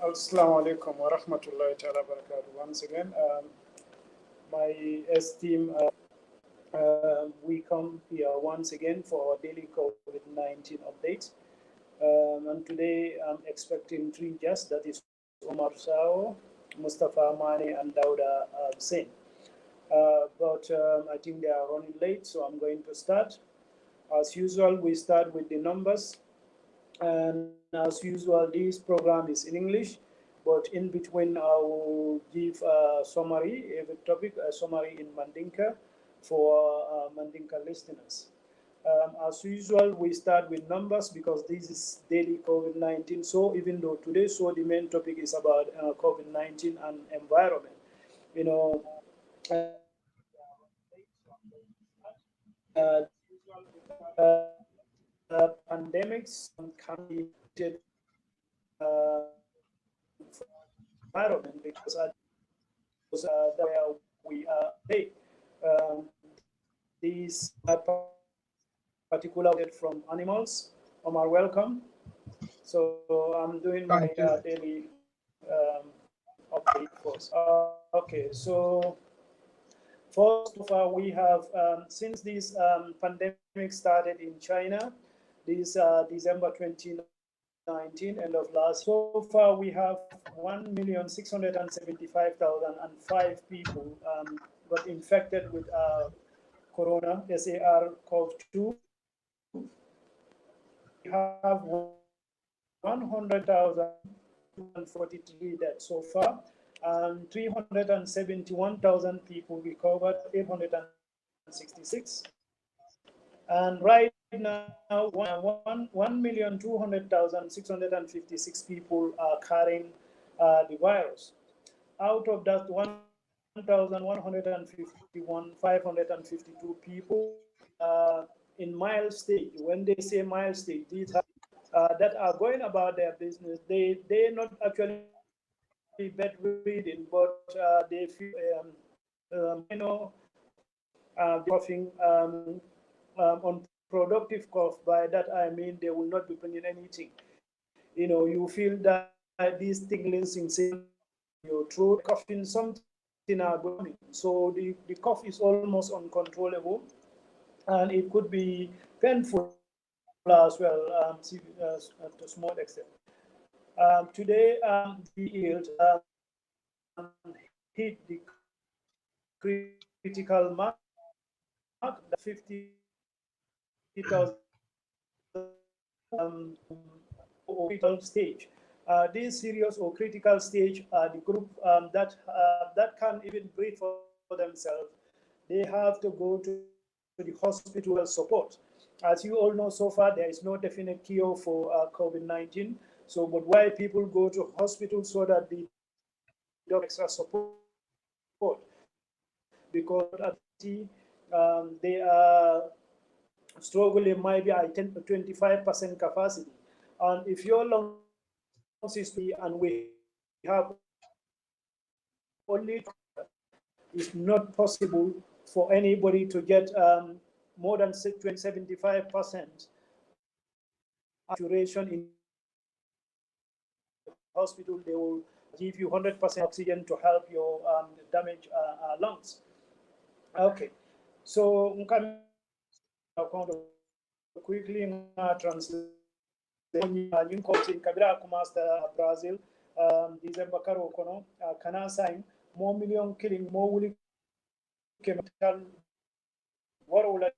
Assalamu alaikum wa rahmatullahi ta'ala barakatuh. Once again, my esteemed, we come here once again for our daily COVID-19 update. And today I'm expecting three guests, that is Omar Sao, Mustafa Mane, and Dauda Hussein. But I think they are running late, so I'm going to start. As usual, we start with the numbers. And as usual, this program is in English, but in between I will give a summary, every topic, a summary in Mandinka for Mandinka listeners. As usual, we start with numbers because this is daily COVID-19. So even though today, so the main topic is about COVID-19 and environment. You know, pandemics can be environment because where we are today. These particular from animals. Omar, welcome. So I'm doing my daily update first. Okay, so first of all, we have since this pandemic started in China, this December 2019, end of last. So far, we have 1,675,005 people got infected with corona, SARS-CoV-2. We have 100,043 deaths so far, and 371,000 people recovered, 866. And right now, 1,200,656 people are carrying the virus. Out of that, 1,151,552 people in mild stage. When they say mild stage, these are that are going about their business. They're not actually bedridden, but they feel coughing, unproductive cough. By that I mean they will not be bringing anything. You feel that these tingling sensation in your throat, coughing, something are going. So the cough is almost uncontrollable, and it could be painful as well, to a small extent. Today, the yield hit the critical mark, the 50,000 critical stage. This serious or critical stage are the group that can't even breathe for themselves. They have to go to the hospital support. As you all know, so far there is no definite cure for COVID-19. So, but why people go to hospitals so that the doctor extra support, because they are struggling maybe at 10 to 25% capacity. And if your lungs is and we have only, it's not possible for anybody to get more than 75% saturation in the hospital. They will give you 100% oxygen to help your damaged lungs. Okay, so quickly translate. Ñu ko ci kabira commencé Brazil December karo kono kana sign mo million killing mo wuli chemical waro wala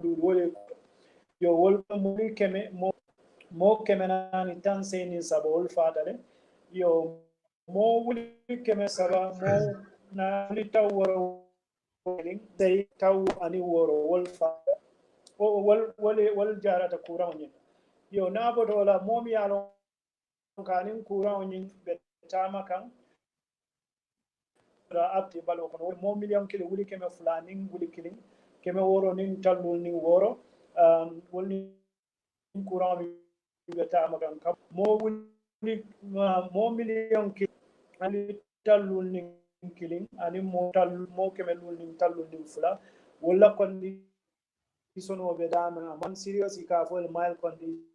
du wole yo wol mo keme mo keme na ni tan seni sabol fadale yo mo wuli keme saba mo na li taw waro day taw ani woro wol fa wal jarata kuran yin yo na bodo la momi yalo kanin kuran yin betama kan ra atti balo kono mo million kilo wuli keme fulanin wuli kilin keme woro nin talul nin woro woni kuran betama kan mo wuli mo million kilo ali talul nin kilin ani mo keme lul nin talul nin fula wala kondi condition of dama man serious ka fo mild condition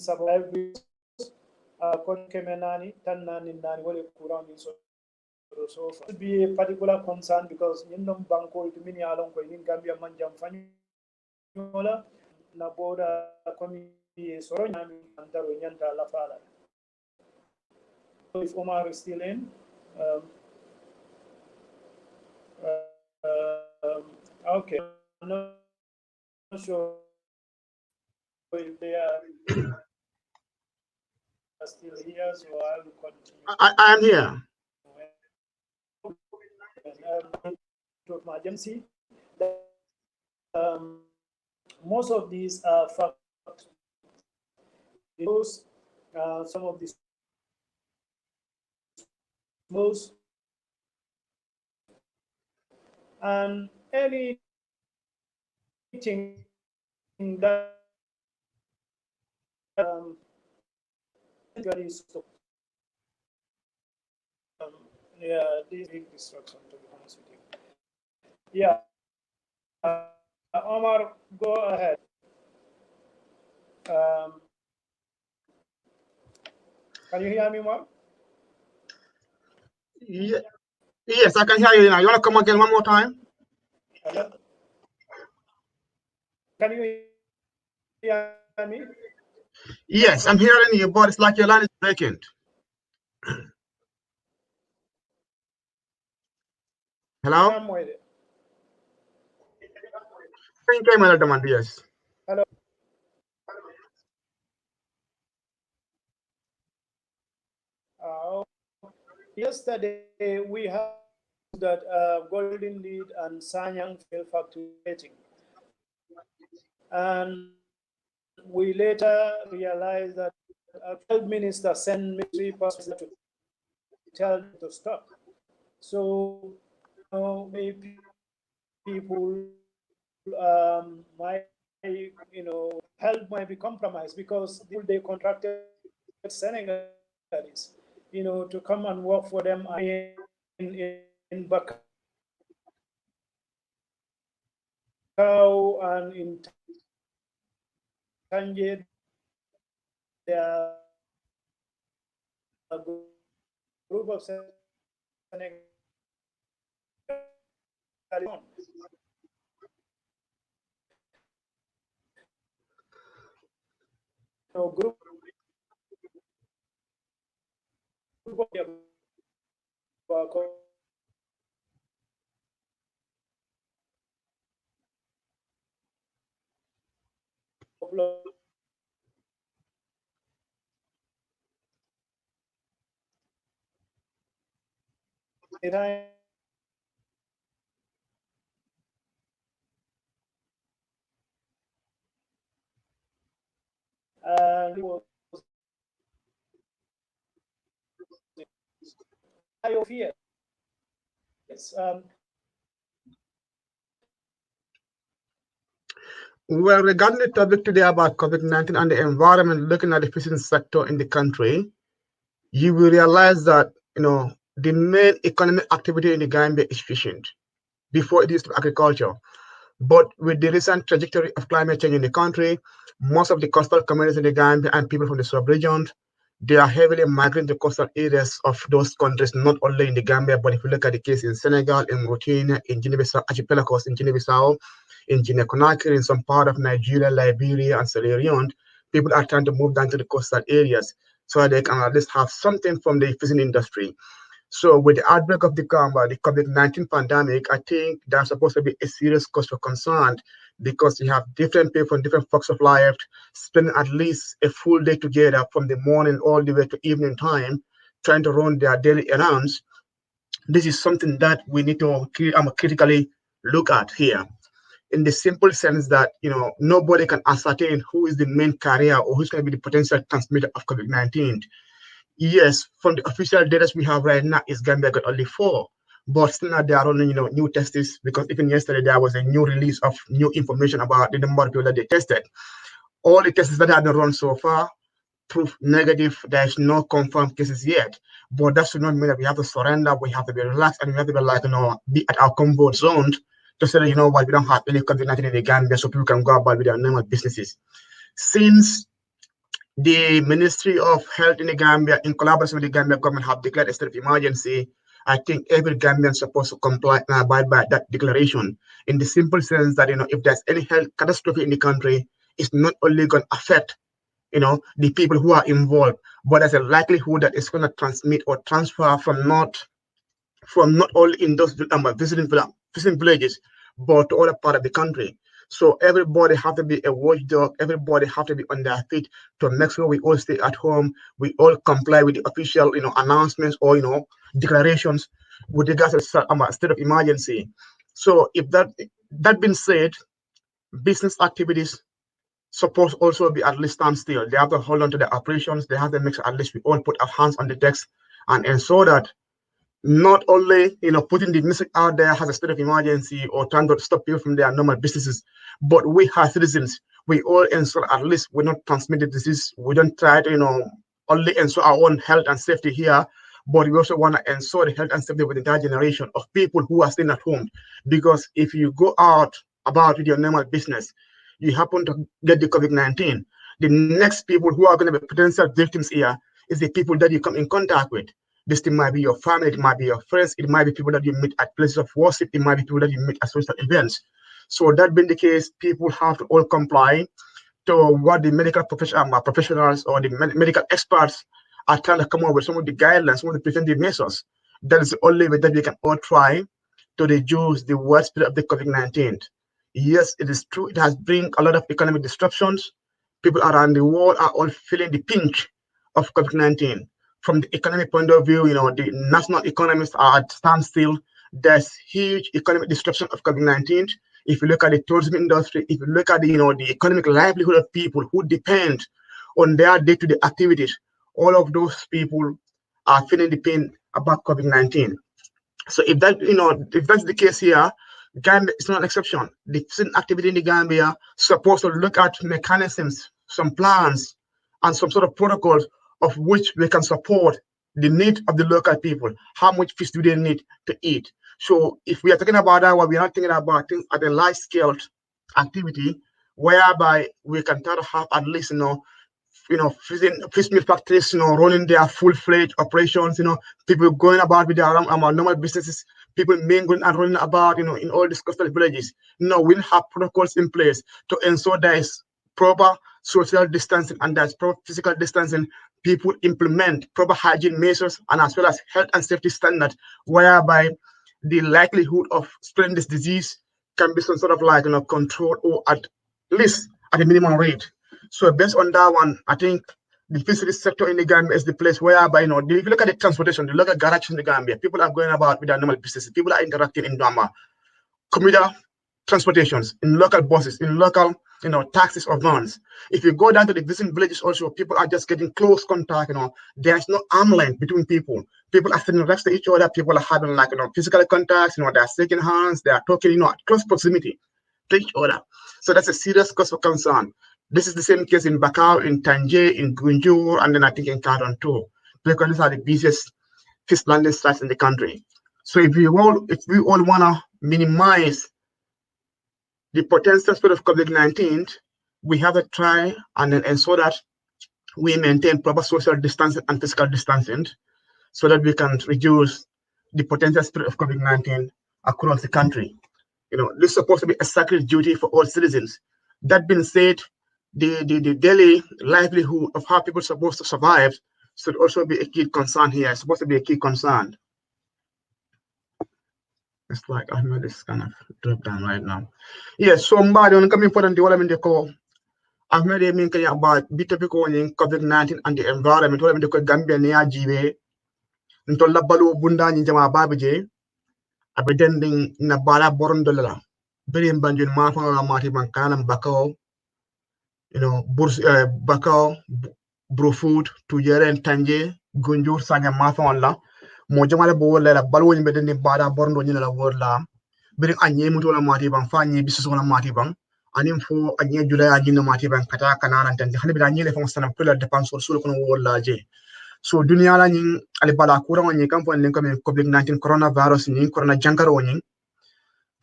survive because kon kemenani tan nani nani wale kuran in so far. It be a particular concern because in them banko it mini along ko in Gambia manjam fanyola na boda komi soro nyami antaro nyanta la fala. So if Omar is still in, um, okay, I'm not sure if they are still here, so I will continue. I am here. To emergency, most of these are facts. Those some of these most and anything that usually stop. Yeah, this big destruction to be honest with you. Yeah, Omar, go ahead. Can you hear me, Omar? Yeah. Yes, I can hear you now. You want to come again one more time? Hello? Can you hear me? Yes, I'm hearing you, but it's like your line is breaking. Hello? Thank you, my demand. Yes. Hello. Yesterday we had that Golden Lead and Sanyang failed fluctuating, and we later realized that our minister sent military personnel to tell them to stop. So people might, health might be compromised because they contracted Senegalese, to come and work for them in Bakau and in Tanje. There are a group of Senegalese group and it was fear. Well, regarding the topic today about COVID-19 and the environment, looking at the fishing sector in the country, you will realize that the main economic activity in the Gambia is fishing before it is to agriculture. But with the recent trajectory of climate change in the country, most of the coastal communities in the Gambia and people from the sub-region, they are heavily migrating to coastal areas of those countries, not only in the Gambia, but if you look at the case in Senegal, in Mauritania, in Guinea-Bissau, archipelagos in Guinea-Bissau, in Guinea-Conakry, in some part of Nigeria, Liberia, and Sierra Leone, people are trying to move down to the coastal areas so they can at least have something from the fishing industry. So with the outbreak of the COVID-19 pandemic, I think there's supposed to be a serious cause for concern because you have different people from different walks of life spending at least a full day together from the morning all the way to evening time, trying to run their daily errands. This is something that we need to critically look at here in the simple sense that nobody can ascertain who is the main carrier or who's going to be the potential transmitter of COVID-19. Yes, from the official data we have right now, is Gambia got only 4, but still now they are running, new tests because even yesterday there was a new release of new information about the number of people that they tested. All the tests that have been run so far prove negative. There's no confirmed cases yet, but that should not mean that we have to surrender. We have to be relaxed and we have to be like, be at our comfort zone to say that, what, we don't have any COVID-19 in the Gambia, so people can go about with their normal businesses. Since The Ministry of Health in the Gambia, in collaboration with the Gambia government, have declared a state of emergency. I think every Gambian is supposed to comply and abide by that declaration, in the simple sense that, if there's any health catastrophe in the country, it's not only going to affect, the people who are involved, but there's a likelihood that it's going to transmit or transfer from not only in those visiting villages, but to other part of the country. So everybody have to be a watchdog. Everybody have to be on their feet to make sure we all stay at home. We all comply with the official, announcements or declarations with regards to state of emergency. So if that being said, business activities suppose also be at least standstill. They have to hold on to their operations. They have to make sure at least we all put our hands on the decks and ensure that not only putting the music out there has a state of emergency or trying to stop people from their normal businesses, but we as citizens, we all ensure at least we not transmit the disease. We don't try to only ensure our own health and safety here, but we also want to ensure the health and safety of the entire generation of people who are staying at home. Because if you go out about with your normal business, you happen to get the COVID-19, the next people who are going to be potential victims here is the people that you come in contact with. This thing might be your family, it might be your friends, it might be people that you meet at places of worship, it might be people that you meet at social events. So that being the case, people have to all comply to what the medical professionals or the medical experts are trying to come up with, some of the guidelines, some of the preventive measures. That is the only way that we can all try to reduce the widespread of the COVID-19. Yes, it is true, it has bring a lot of economic disruptions. People around the world are all feeling the pinch of COVID-19. From the economic point of view, the national economies are at standstill. There's huge economic disruption of COVID-19. If you look at the tourism industry, if you look at the economic livelihood of people who depend on their day-to-day activities, all of those people are feeling the pain about COVID-19. So if that's the case here, Gambia is not an exception. The citizen activity in the Gambia supposed to look at mechanisms, some plans, and some sort of protocols of which we can support the need of the local people. How much fish do they need to eat? So if we are talking about that, we are not thinking about things at a large scale activity, whereby we can try to have at least fish meal factories, running their full-fledged operations, people going about with their normal businesses, people mingling and running about, in all these coastal villages. We'll have protocols in place to ensure there is proper social distancing and there's proper physical distancing. People implement proper hygiene measures and as well as health and safety standards, whereby the likelihood of spreading this disease can be some sort of controlled, or at least at a minimum rate. So based on that one, I think the fisheries sector in the Gambia is the place whereby, if you look at the transportation, the local garages in the Gambia, people are going about with their normal businesses. People are interacting in commuter transportations, in local buses, in local, taxis or vans. If you go down to the visiting villages also, people are just getting close contact, there's no arm length between people. People are sitting next to each other, people are having physical contacts, they're shaking hands, they are talking, at close proximity to each other. So that's a serious cause for concern. This is the same case in Bakau, in Tanje, in Gunjur, and then I think in Kadon too, because these are the busiest fish landing sites in the country. So if we all want to minimize the potential spread of COVID-19, we have to try and then ensure that we maintain proper social distancing and physical distancing so that we can reduce the potential spread of COVID-19 across the country. This is supposed to be a sacred duty for all citizens. That being said, the daily livelihood of how people are supposed to survive should also be a key concern here. It's supposed to be a key concern. It's like Ahmed is kind of dropped down right now. Yes, somebody on coming for the development they call Ahmed mean kaya about bitapiko in COVID-19 and the environment. What I mean Gambia near GV until la balu bunda ni jama babije abedending na bala borondola. Very banjun mafanga mati bankanam bakao, bakao Brofood to Yeren Tanje, Gunjur Sanya Mafala, Mojamala Bola, Balwin Beden Bada Borno in la Worla, Bring Anye Mutola Matibang, Fanny, Bissus on a Matibang, and info Anye Julia Agino Matibang, Katakanan, and Hanibani from Sana Pilla, the Pansor Sulcon Worla J. So Dunyala in Alibala Kura on Yakampo and Lincoln COVID-19 coronavirus in Corona Jankaroni.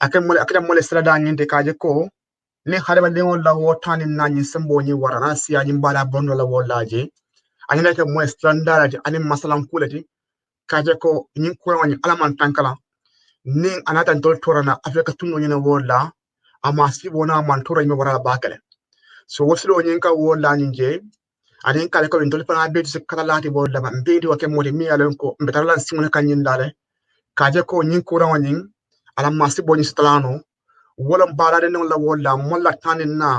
I can molest Radan in the Kajako. ni hadama de la wotani nani sembo ni warana si ani mbala bondo la wolaje ani nake mo standard ani masalan kulati kaje ko ni ko woni alaman tankala ni anata dol torana afrika tunno ni wola ama si bona man tora mi wara bakale so woslo ni ka wola ni je ani kale ko dol pana be se kala lati wola ba be wake modi mi alen ko mbetala simuna kanyin dale kaje ko ni ko rawani ala masi boni stalano wala balade non la wala molla tanin na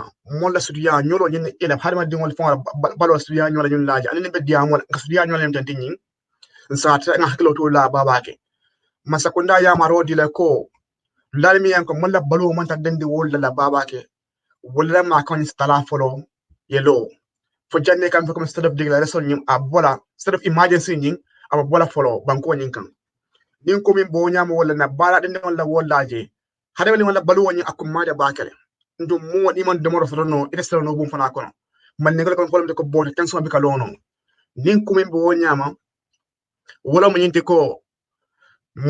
molla sudiya nyolo nyin ila harma dingol fon balo sudiya nyola nyun laji ani be diya mol sudiya nyola nyum tantin sa ta ngaklo to la babake masakunda ya marodi le ko lalmi yan ko molla balo man ta dende wala la babake wala ma kon stala folo yelo fo janne kam ko instead of digla resol nyum abola instead of emergency nyin abola folo banko nyin kan nin ko min bo nyama wala na bala dende wala wolaje hade wala balu woni akumade bakale ndum mo wadi man demoro sono ite sono bum fana kono man ne ko kolum de ko bote tension bi kalono nin ko min bo nyama wala mo nyinte ko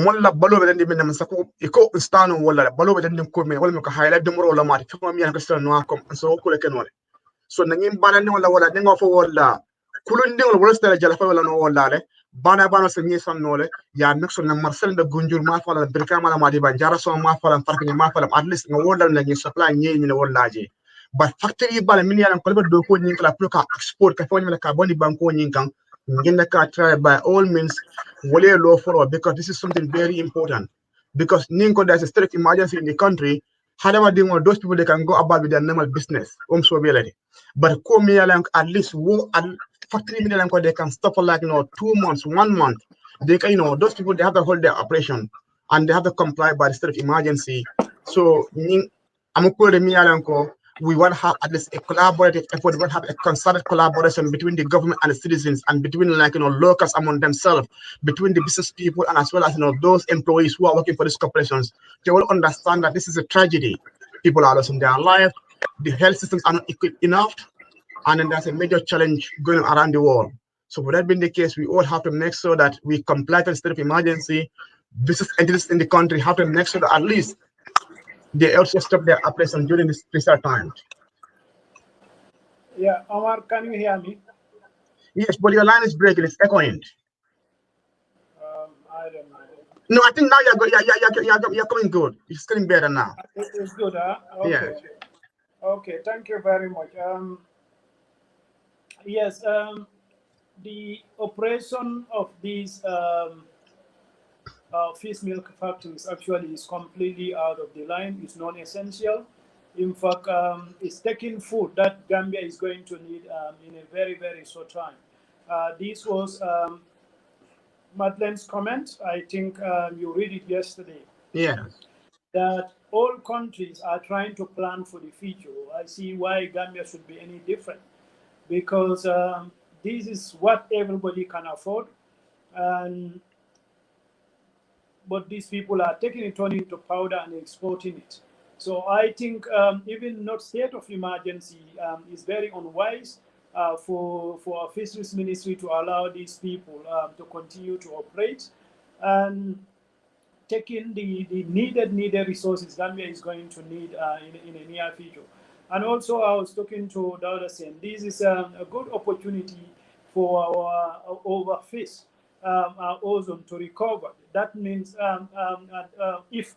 molla balo be dende min sako iko stano wala balo be dende ko min wala ko hayla demoro wala mati fama mi an ko sono ko so ko le kenole so nangim bana ni wala ningo fo wala kulun dingol wala stela jala fa wala no wala le bana se ni sonnole ya nexo na marcel de gunjur ma fala birka mala madi ba jara so ma fala fark ni ma fala at least no wala la ni supply ni ni wala je but factory bala min yalan ko do ko ni kala pour ka export ka fo ni ka boni banko ni kan ngenda ka try by all means wala law follow because this is something very important because ninko there's a state of emergency in the country hadama dingo those people they can go about with their normal business so be but come at least factory they can stop for like 2 months, 1 month. They can those people they have to hold their operation and they have to comply by the state of emergency. So I'm we want to have at least a collaborative effort, we want to have a concerted collaboration between the government and the citizens and between locals among themselves, between the business people and as well as those employees who are working for these corporations. They will understand that this is a tragedy. People are losing their life, the health systems are not equipped enough, and then there's a major challenge going around the world. So for that being the case, we all have to make sure that we comply to the state of emergency. Business entities in the country have to make sure that at least they also stop their operation during this special time. Yeah, Omar, can you hear me? Yes, but your line is breaking, it's echoing. I don't know. No, I think now you're coming good. It's getting better now. It's good, huh? Okay. Yes. Okay, thank you very much. Yes, the operation of these fish milk factories actually is completely out of the line. It's non-essential. In fact, it's taking food that Gambia is going to need in a very, very short time. This was Madeleine's comment. I think you read it yesterday. Yeah. That all countries are trying to plan for the future. I see why Gambia should be any different, because this is what everybody can afford, and but these people are taking it, turning it to powder and exporting it. So I think even not state of emergency is very unwise for our fisheries ministry to allow these people to continue to operate and taking the needed resources Gambia is going to need in the near future. And also, I was talking to Dauda saying this is a good opportunity for our overfish our ozone to recover. That means if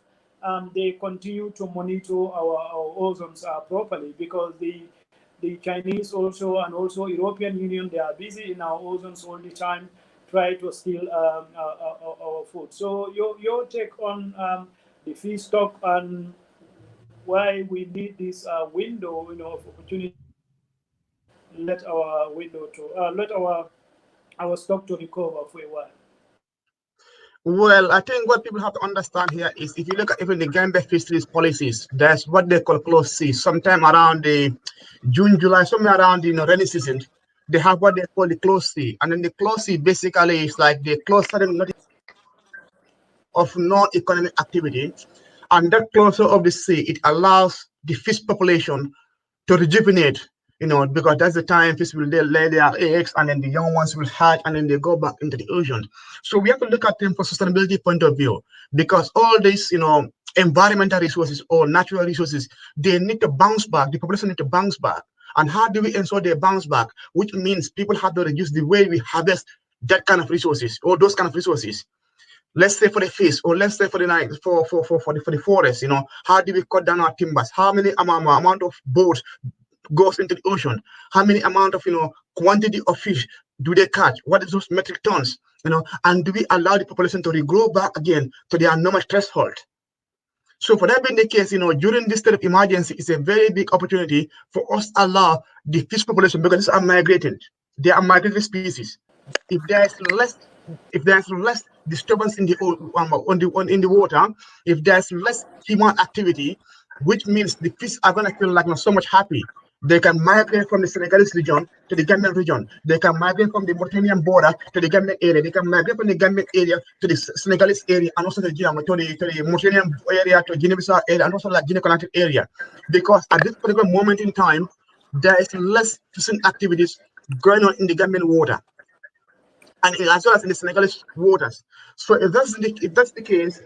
they continue to monitor our ozones properly, because the Chinese also and also European Union, they are busy in our ozones all the time, try to steal our food. So your take on the fish stock and why we need this window, of opportunity, let our window to let our stock to recover for a while. Well, I think what people have to understand here is if you look at even the Gambia fisheries policies, there's what they call close sea. Sometime around the June, July, somewhere around the rainy season, they have what they call the close sea. And then the close sea basically is like the close certain of non-economic activity. And that closure of the sea, it allows the fish population to rejuvenate, because that's the time fish will lay their eggs and then the young ones will hatch and then they go back into the ocean. So we have to look at them from sustainability point of view, because all this, environmental resources or natural resources, they need to bounce back. The population need to bounce back. And how do we ensure they bounce back? Which means people have to reduce the way we harvest that kind of resources or those kind of resources. Let's say for the fish, or let's say for the night, for the forest. How do we cut down our timbers? How many amount of boats goes into the ocean? How many amount of quantity of fish do they catch? What is those metric tons? And do we allow the population to regrow back again to their normal threshold? So for that being the case, during this state of emergency, it's a very big opportunity for us to allow the fish population, because they are migrating. They are migratory species. If there's less, if there's less disturbance in the in the water, if there's less human activity, which means the fish are gonna feel like so much happy. They can migrate from the Senegalese region to the Gambian region. They can migrate from the Mauritanian border to the Gambian area. They can migrate from the Gambian area to the Senegalese area, and also to the Mauritanian area, to Guinea-Bissau area, and also like Guinea-Conakry area. Because at this particular moment in time, there is less fishing activities going on in the Gambian water, and as well as in the Senegalese waters. So if that's the case,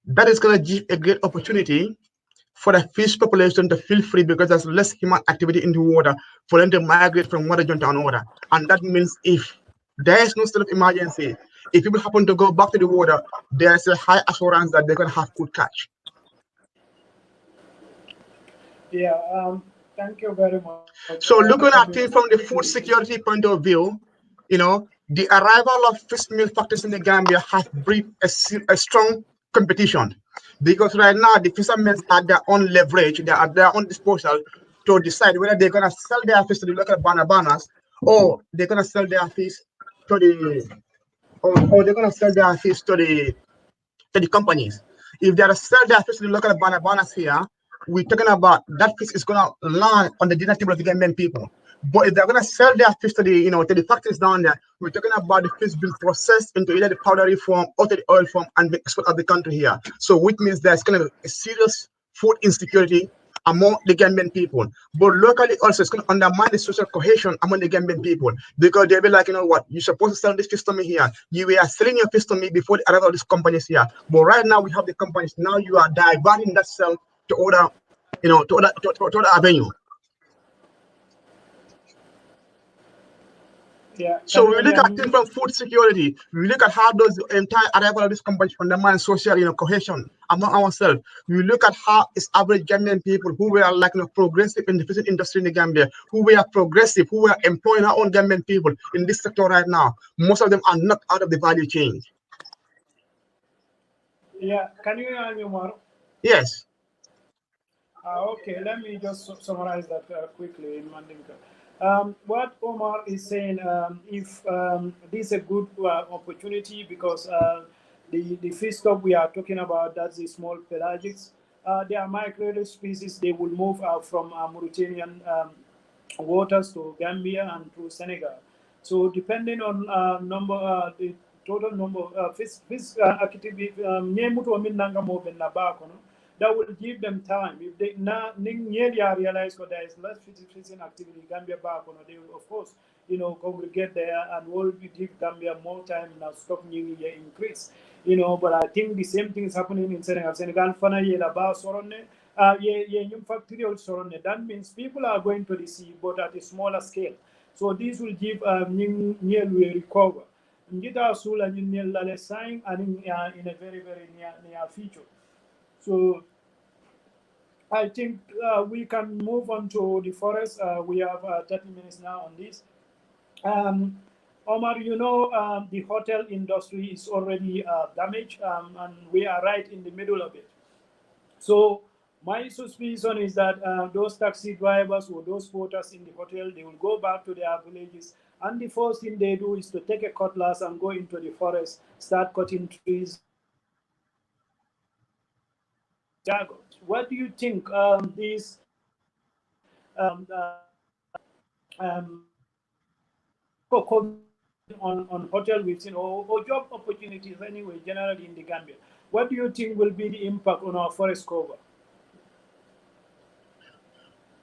that is going to give a great opportunity for the fish population to feel free, because there's less human activity in the water for them to migrate from one region to another. And that means if there is no state of emergency, if people happen to go back to the water, there's a high assurance that they're going to have good catch. Yeah, thank you very much. So looking at things from the food security point of view, the arrival of fish meal factories in the Gambia have breed a strong competition, because right now the fishermen have their own leverage, they are their own disposal to decide whether they're gonna sell their fish to the local bananas, or they're gonna sell their fish to the or they're gonna sell their fish to the companies. If they are sell their fish to the local bananas here, we're talking about that fish is gonna land on the dinner table of the Gambian people. But if they're gonna sell their fish to the factories down there, we're talking about the fish being processed into either the powdery form or to the oil form and be exported out of the country here. So which means there's gonna be a serious food insecurity among the Gambian people. But locally also it's gonna undermine the social cohesion among the Gambian people, because they'll be like, what, you're supposed to sell this fish to me here. You were selling your fish to me before the arrival of these companies here. But right now we have the companies. Now you are diverting that sell to other, to other avenue. Yeah. So we look at things from food security. We look at how does the entire arrival of this company undermine social, cohesion among ourselves. We look at how is average Gambian people who were like progressive in the fishing industry in the Gambia, who were progressive, who were employing our own Gambian people in this sector right now. Most of them are not out of the value chain. Yeah. Can you hear me, Omar? Yes. Okay, let me just summarize that quickly in Mandinka. What Omar is saying, if this is a good opportunity, because the fish stock we are talking about, that's the small pelagics, they are migratory species. They will move from Mauritanian waters to Gambia and to Senegal. So depending on the total number of fish activity, that will give them time. If they nearly realize that there is less fishing activity in Gambia back, they will of course congregate there, and will give Gambia more time now. Stock increase. But I think the same thing is happening in Senegal. Senegal fana ye la ba sorone. Factory also. That means people are going to the sea, but at a smaller scale. So this will give nearly recover. Ngita sula nearly sign and in a very near future. So I think we can move on to the forest. We have 30 minutes now on this. Omar, the hotel industry is already damaged, and we are right in the middle of it. So my suspicion is that those taxi drivers or those porters in the hotel, they will go back to their villages, and the first thing they do is to take a cutlass and go into the forest, start cutting trees. What do you think these on hotel we've seen, or job opportunities anyway, generally in the Gambia? What do you think will be the impact on our forest cover?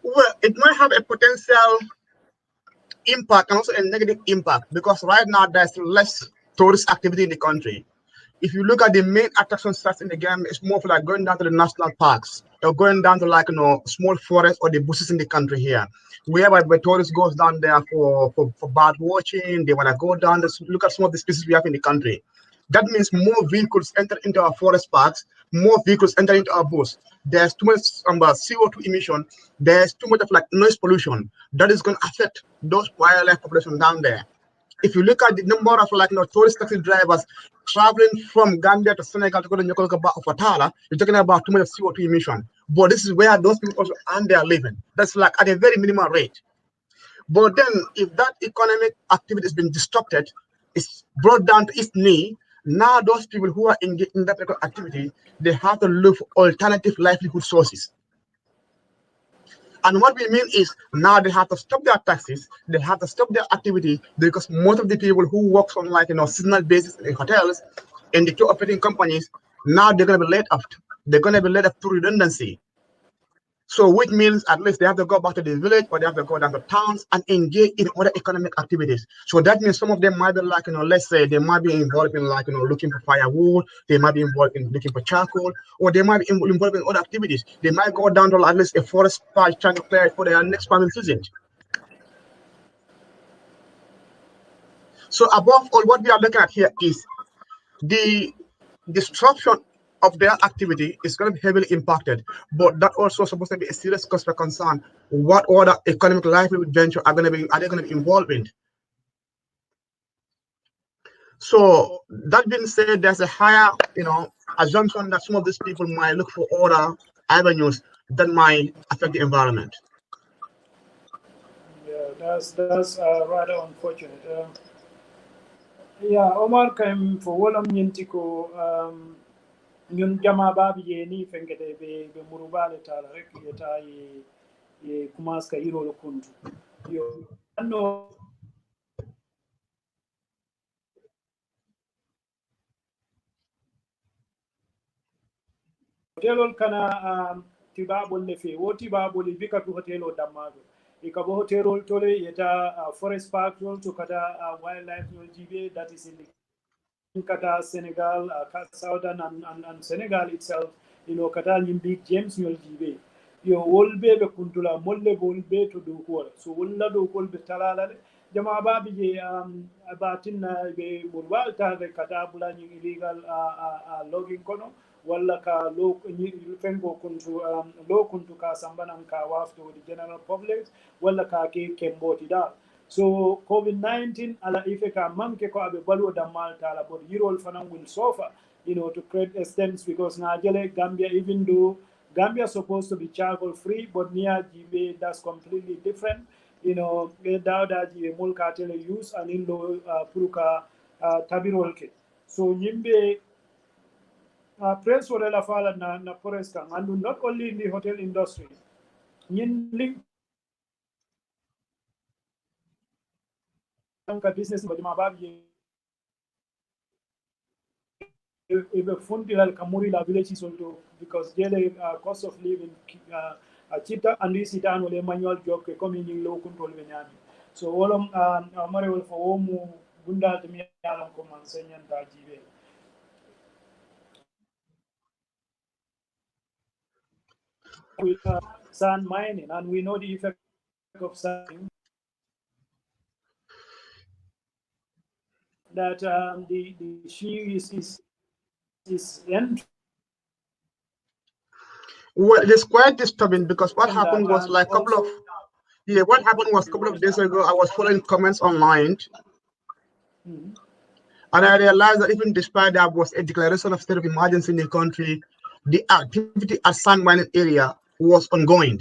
Well, it might have a potential impact and also a negative impact, because right now there's less tourist activity in the country. if you look at the main attraction sites in the game, it's more of like going down to the national parks or going down to like small forests or the bushes in the country here. Wherever the tourists goes down there for bird watching, they want to go down to look at some of the species we have in the country. That means more vehicles enter into our forest parks, more vehicles enter into our bush. There's too much CO2 emission. There's too much of like noise pollution that is going to affect those wildlife population down there. If you look at the number of like tourist taxi drivers traveling from Gambia to Senegal to go to Nyokologaba or Fatala, you're talking about too much of CO2 emission. But this is where those people also earn their living. That's like at a very minimal rate. But then if that economic activity has been disrupted, it's brought down to its knee. Now those people who are engaged in that activity, they have to look for alternative livelihood sources. And what we mean is now they have to stop their taxes, they have to stop their activity because most of the people who work on like seasonal basis in hotels and the tour operating companies, now they're gonna be laid off. They're gonna be laid off through redundancy. So which means at least they have to go back to the village or they have to go down to towns and engage in other economic activities. So that means some of them might be like, let's say they might be involved in like, looking for firewood, they might be involved in looking for charcoal, or they might be involved in other activities. They might go down to at least a forest patch trying to clear it for their next farming season. So above all, what we are looking at here is the disruption of their activity is going to be heavily impacted, but that also supposed to be a serious cause for concern. What other economic livelihood venture are they going to be involved in? So that being said, there's a higher, assumption that some of these people might look for other avenues that might affect the environment. Yeah, that's rather unfortunate. Yeah, Omar came for Wolam Yintiko. Ñun jama babi je ni fenkete be murubale tala rek yeta ye kumas ka yiro kuntu yo anno hotelol kana tibabol le fe wo tibabol bika tu hotelo dammago e ka bo hotelol tole yeta forest park yol to kata wildlife yol jibe that is in kata Senegal, Southern and Senegal itself, kata big James yol jibe. Yo wolbe be kuntula molle wolbe to do ko so wolla do kol be talala jama babi je abatin be murwal ta be kata bulani illegal logging kono walla ka lo fengo kuntu lo kuntu ka sambanan ka wafto the general public walla ka ke kemboti da so COVID-19 ala ife ka manke ko abe balu da malta ala but yirol fanan will suffer to create a stance because na jele Gambia even though Gambia is supposed to be charcoal free, but near Jibe, that's completely different. Dauda Jibe Mulka tele use and in lo Puruka Tabirolke. So Yimbe press for la fala na forest and not only in the hotel industry. Yin link business but mababi if a fundi la kamuri la village is also because the cost of living cheaper and this is an manual job ke coming in low control venami so all mare wol fo mu gunda to mi yalan ko man senyan ta jibe with sand mining and we know the effect of sand that the she is end. Well, it is quite disturbing because what happened was like what happened was a couple of days ago, I was following comments online. Mm-hmm. And I realized that even despite there was a declaration of state of emergency in the country, the activity at sand mining area was ongoing.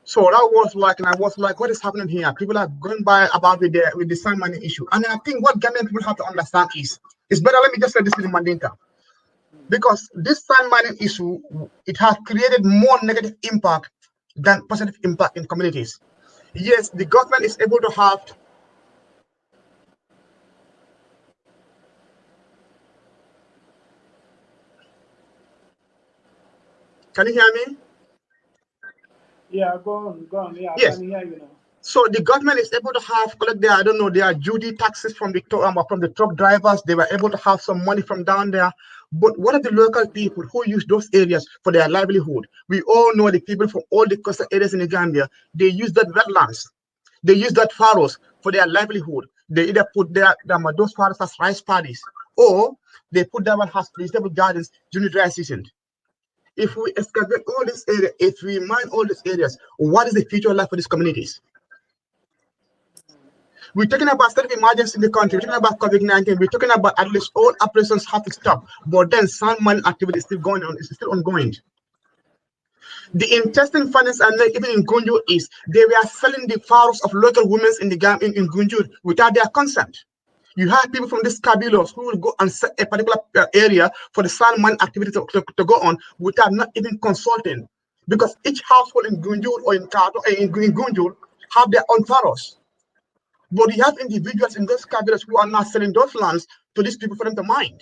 So that was like, and I was like, what is happening here? People are going by about with the sand mining issue. And I think what Ghanaian people have to understand is, it's better, let me just say this in Mandinka. Because this sand mining issue, it has created more negative impact than positive impact in communities. Yes, the government is able to have. Can you hear me? Yeah, go on. Yeah, yes. I can hear you now. So the government is able to collect their, I don't know, their duty taxes from the truck drivers. They were able to have some money from down there. But what are the local people who use those areas for their livelihood? We all know the people from all the coastal areas in the Gambia. They use that wetlands. They use that farrows for their livelihood. They either put those farrows as rice paddies, or they put them as vegetable gardens during the dry season. If we excavate all this area, if we mine all these areas, what is the future like for these communities? We're talking about state of emergency in the country. We're talking about COVID-19. We're talking about at least all operations have to stop. But then sand mining activity is still going on. It's still ongoing. The intestine finance and even in Gunjur is they were selling the farms of local women in the in Gunjur without their consent. You have people from these kabilos who will go and set a particular area for the sand mine activity to go on without not even consulting, because each household in Gunjur or in Kato in Gunjur have their own pharaohs. But you have individuals in those kabilas who are not selling those lands to these people for them to mine.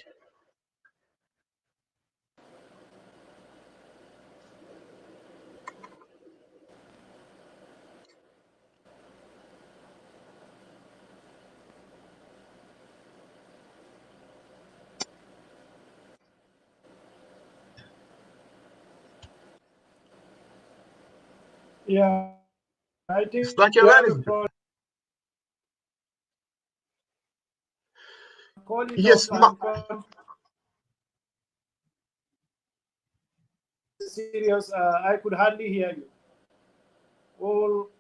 Yeah, I It's think like we your line have is a problem. Call it off yes. and serious. I could hardly hear you. All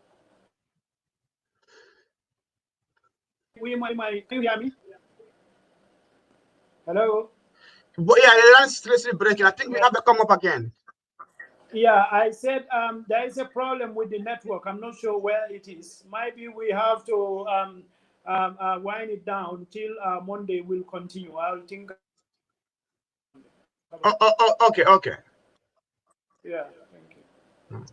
can you hear me? Hello. But yeah, the line is seriously breaking. I think we Yeah. have to come up again. Yeah, I said there is a problem with the network. I'm not sure where it is. Maybe we have to wind it down till Monday. We'll continue. I'll think. Okay, okay. Yeah, thank you.